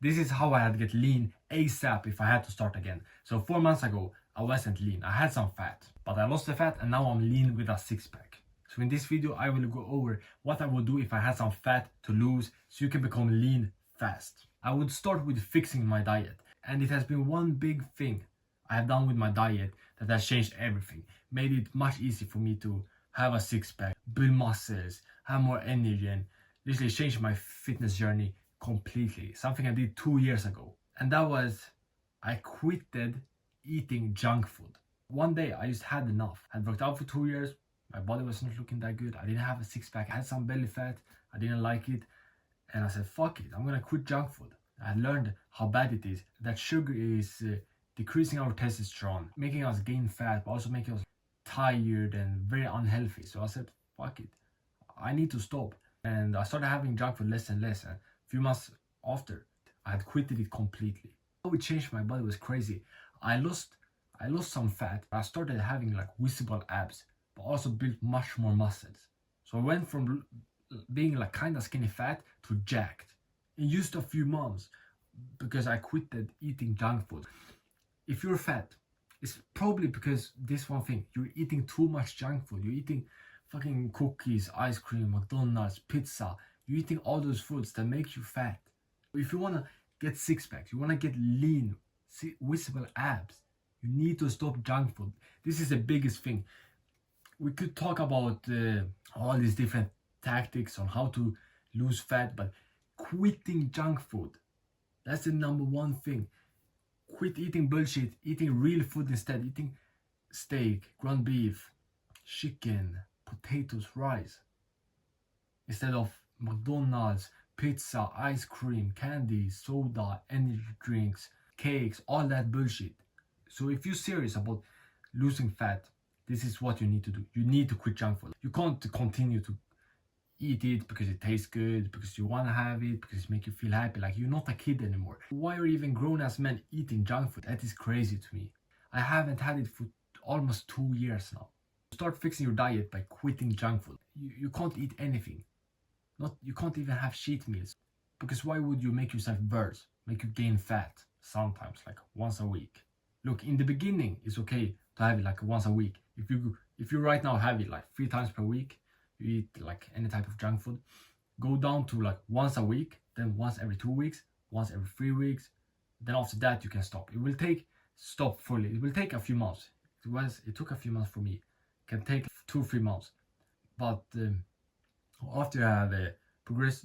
This is how I had to get lean ASAP if I had to start again. So 4 months ago, I wasn't lean. I had some fat, but I lost the fat and now I'm lean with a six pack. So in this video, I will go over what I would do if I had some fat to lose so you can become lean fast. I would start with fixing my diet, and it has been one big thing I have done with my diet that has changed everything. Made it much easier for me to have a six pack, build muscles, have more energy, and literally changed my fitness journey completely. Something I did 2 years ago. And that was I quitted eating junk food. One day I just had enough. I had worked out for 2 years. My body was not looking that good. I didn't have a six pack. I had some belly fat. I didn't like it. And I said, fuck it. I'm gonna quit junk food. I learned how bad it is. That sugar is decreasing our testosterone, making us gain fat, but also making us tired and very unhealthy. So I said, fuck it. I need to stop. And I started having junk food less and less. And a few months after, I had quitted it completely. How it changed my body was crazy. I lost some fat. I started having like visible abs, but also built much more muscles. So I went from being like kind of skinny fat to jacked in just a few months because I quitted eating junk food. If you're fat, it's probably because this one thing: you're eating too much junk food. You're eating fucking cookies, ice cream, McDonald's, pizza. You're eating all those foods that make you fat. If you want to get six packs, you want to get lean, visible abs, you need to stop junk food. This is the biggest thing. We could talk about all these different tactics on how to lose fat, but quitting junk food, that's the number one thing. Quit eating bullshit, eating real food instead. Eating steak, ground beef, chicken, potatoes, rice, instead of McDonald's, pizza, ice cream, candy, soda, energy drinks, cakes, all that bullshit. So if you're serious about losing fat, this is what you need to do. You need to quit junk food. You can't continue to eat it because it tastes good, because you want to have it, because it makes you feel happy. Like you're not a kid anymore. Why are even grown-ass men eating junk food? That is crazy to me. I haven't had it for almost 2 years now. Start fixing your diet by quitting junk food. You can't eat anything. You can't even have cheat meals. Because why would you make yourself worse? Make you gain fat sometimes, like once a week. Look, in the beginning, it's okay to have it like once a week. If you right now have it like 3 times per week, you eat like any type of junk food, go down to like once a week, then once every 2 weeks, once every 3 weeks. Then after that, you can stop. It will take stop fully. It will take a few months. It took a few months for me. It can take 2-3 months. But after you have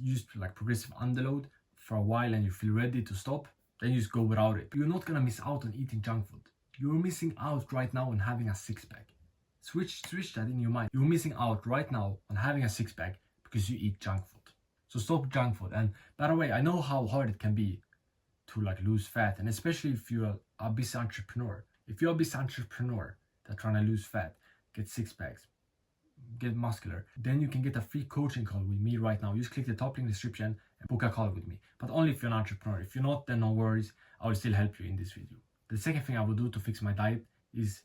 used like progressive underload for a while and you feel ready to stop, then you just go without it. You're not gonna miss out on eating junk food. You're missing out right now on having a six pack. Switch that in your mind. You're missing out right now on having a six pack because you eat junk food. So stop junk food. And by the way, I know how hard it can be to like lose fat, and especially if you're a busy entrepreneur. If you're a busy entrepreneur that's trying to lose fat, get six packs, get muscular, then you can get a free coaching call with me right now. Just click the top link in the description and book a call with me. But only if you're an entrepreneur. If you're not, then no worries. I will still help you in this video. The second thing I will do to fix my diet is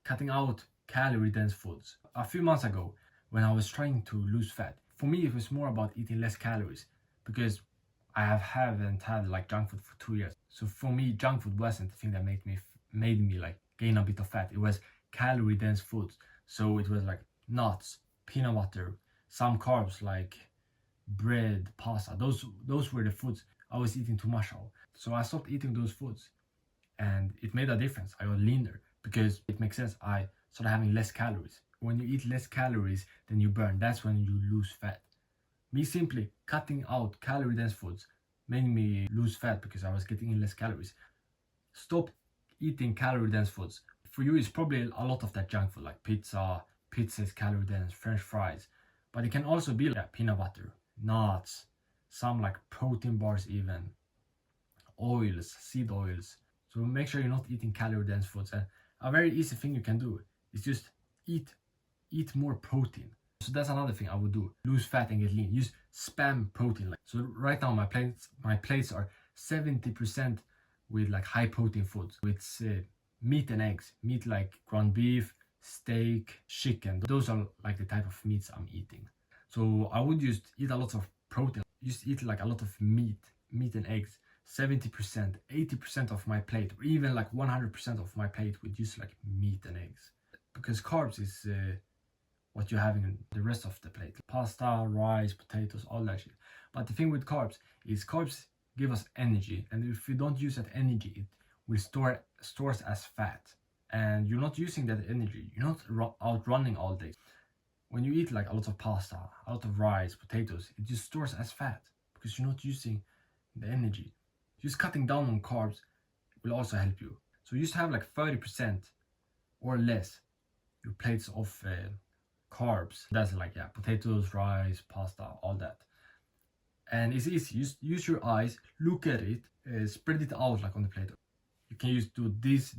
cutting out calorie dense foods. A few months ago, when I was trying to lose fat, for me it was more about eating less calories because I haven't had like junk food for 2 years. So for me, junk food wasn't the thing that made me like gain a bit of fat. It was calorie dense foods. So it was like nuts, peanut butter, some carbs like bread, pasta. Those were the foods I was eating too much of. So I stopped eating those foods, and it made a difference. I got leaner because it makes sense. I started having less calories. When you eat less calories than you burn, that's when you lose fat. Me simply cutting out calorie dense foods made me lose fat because I was getting in less calories. Stop eating calorie dense foods. For you, it's probably a lot of that junk food like pizza is calorie dense, French fries. But it can also be like peanut butter, nuts, some like protein bars even, oils, seed oils. So make sure you're not eating calorie dense foods. And a very easy thing you can do is just eat more protein. So that's another thing I would do. Lose fat and get lean. Use spam protein. So right now my plates are 70% with like high protein foods. With meat and eggs. Meat like ground beef, steak, chicken. Those are like the type of meats I'm eating. So I would just eat a lot of protein. Just eat like a lot of meat and eggs. 70%, 80% of my plate, or even like 100% of my plate would use like meat and eggs. Because carbs is what you're having in the rest of the plate. Pasta, rice, potatoes, all that shit. But the thing with carbs is carbs give us energy, and if you don't use that energy, it will stores as fat. And you're not using that energy. You're not outrunning all day. When you eat like a lot of pasta, a lot of rice, potatoes, it just stores as fat because you're not using the energy. Just cutting down on carbs will also help you. So just have like 30% or less your plates of carbs. That's like, yeah, potatoes, rice, pasta, all that. And it's easy. Just use your eyes, look at it, spread it out like on the plate. You can do this,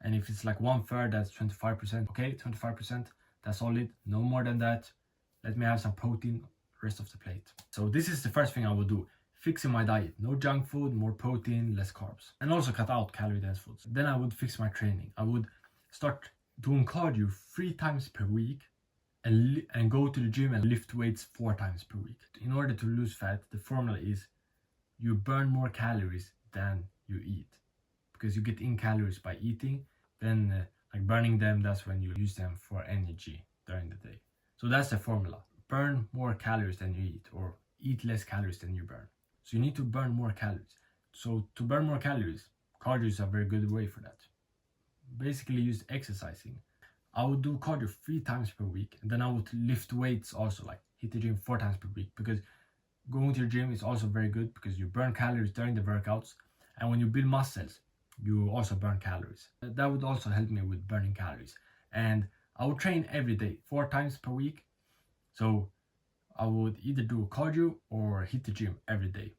and if it's like 1/3, that's 25%. Okay, 25%, that's solid. No more than that. Let me have some protein, rest of the plate. So this is the first thing I would do. Fixing my diet. No junk food, more protein, less carbs. And also cut out calorie dense foods. Then I would fix my training. I would start doing cardio 3 times per week and go to the gym and lift weights 4 times per week. In order to lose fat, the formula is you burn more calories than you eat. Because you get in calories by eating, then like burning them, that's when you use them for energy during the day. So that's the formula. Burn more calories than you eat, or eat less calories than you burn. So you need to burn more calories. So to burn more calories, cardio is a very good way for that. Basically use exercising. I would do cardio 3 times per week, and then I would lift weights also, like hit the gym 4 times per week, because going to the gym is also very good because you burn calories during the workouts, and when you build muscles, you also burn calories. That would also help me with burning calories. And I would train every day, 4 times per week. So I would either do cardio or hit the gym every day.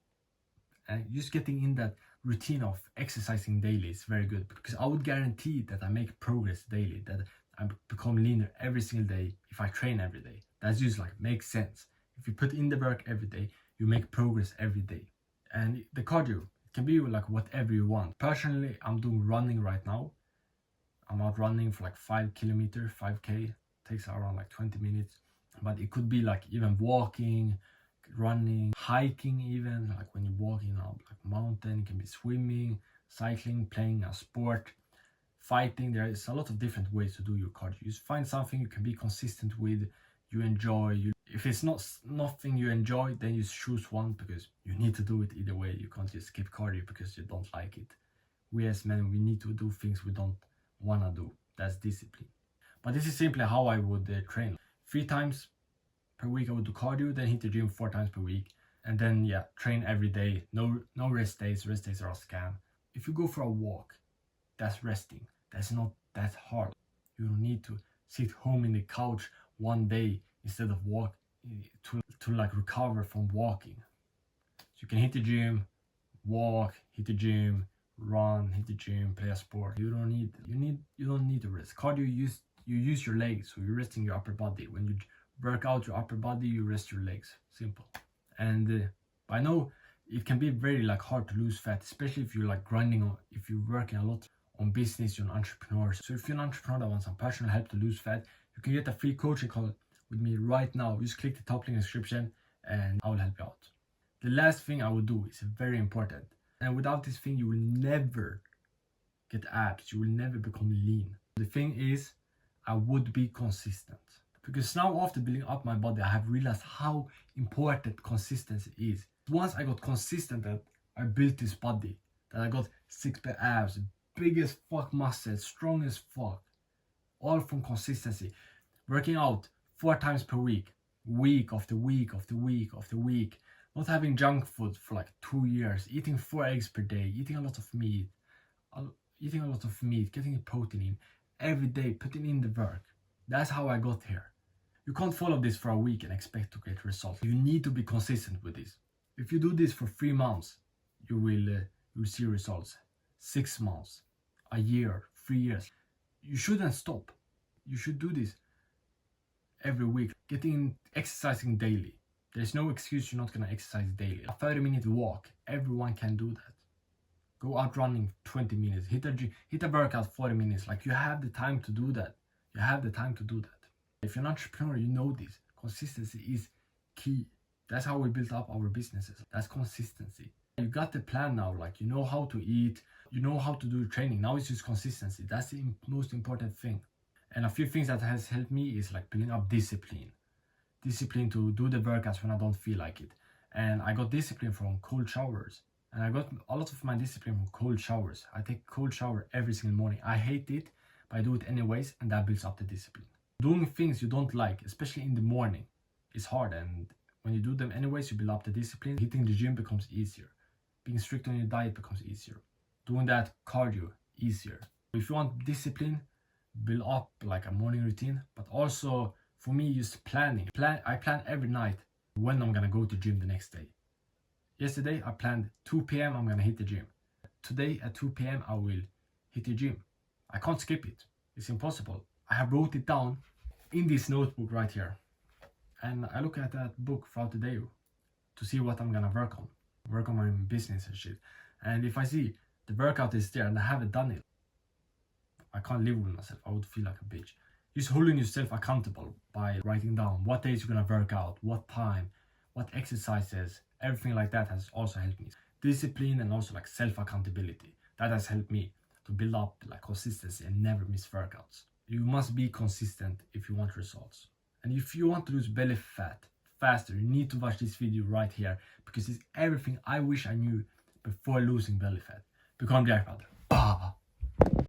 And just getting in that routine of exercising daily is very good, because I would guarantee that I make progress daily, that I become leaner every single day if I train every day. That's just like makes sense. If you put in the work every day, you make progress every day. And the cardio can be like whatever you want. Personally, I'm doing running right now. I'm out running for like 5 kilometers, 5K. Takes around like 20 minutes. But it could be like even walking, running, hiking even. Like when you're walking up like mountain, it can be swimming, cycling, playing a sport, fighting. There is a lot of different ways to do your cardio. Just find something you can be consistent with, you enjoy. If it's not nothing you enjoy, then you choose one, because you need to do it either way. You can't just skip cardio because you don't like it. We as men, we need to do things we don't want to do. That's discipline. But this is simply how I would train. 3 times per week I would do cardio, then hit the gym 4 times per week, and then yeah, train every day. No rest days. Rest days are a scam. If you go for a walk, that's resting. That's not that hard. You don't need to sit home in the couch one day instead of walk to like recover from walking. So you can hit the gym, walk, hit the gym, run, hit the gym, play a sport. You don't need to rest. Cardio, you use your legs, so you're resting your upper body. When you work out your upper body, you rest your legs. Simple. And I know it can be very like hard to lose fat, especially if you're like grinding on, if you're working a lot on business, you're an entrepreneur. So if you're an entrepreneur that wants some personal help to lose fat, you can get a free coaching call with me right now. Just click the top link in the description and I will help you out. The last thing I will do is very important. And without this thing, you will never get abs. You will never become lean. The thing is, I would be consistent. Because now after building up my body, I have realized how important consistency is. Once I got consistent, that I built this body, that I got 6-pack abs, big as fuck muscles, strong as fuck, all from consistency. Working out 4 times per week, week after week after week after week, not having junk food for like 2 years, eating 4 eggs per day, eating a lot of meat, getting protein in every day, putting in the work. That's how I got here. You can't follow this for a week and expect to get results. You need to be consistent with this. If you do this for 3 months, you will see results. 6 months, a year, 3 years. You shouldn't stop. You should do this every week. Exercising daily. There's no excuse you're not gonna exercise daily. A 30-minute walk, everyone can do that. Go out running 20 minutes. Hit a workout 40 minutes. Like, you have the time to do that. You have the time to do that. If you're an entrepreneur, you know this. Consistency is key. That's how we built up our businesses. That's consistency. You got the plan now, like you know how to eat, you know how to do training. Now it's just consistency. That's the most important thing. And a few things that has helped me is like building up discipline to do the workouts when I don't feel like it. And I got discipline from cold showers. And I got a lot of my discipline from cold showers. I take cold shower every single morning. I hate it, but I do it anyways, and that builds up the discipline. Doing things you don't like, especially in the morning, is hard. And when you do them anyways, you build up the discipline. Hitting the gym becomes easier. Being strict on your diet becomes easier. Doing that cardio, easier. If you want discipline, build up like a morning routine, but also for me, just planning. I plan every night when I'm gonna go to gym the next day. Yesterday, I planned 2 p.m. I'm gonna hit the gym. Today at 2 p.m. I will hit the gym. I can't skip it. It's impossible. I have wrote it down in this notebook right here. And I look at that book throughout the day to see what I'm gonna work on my business and shit. And if I see the workout is there and I haven't done it, I can't live with myself. I would feel like a bitch. Just holding yourself accountable by writing down what days you're gonna work out, what time, what exercises, everything like that has also helped me. Discipline and also like self-accountability. That has helped me to build up like consistency and never miss workouts. You must be consistent if you want results. And if you want to lose belly fat faster, you need to watch this video right here because it's everything I wish I knew before losing belly fat. Become the Jackpot.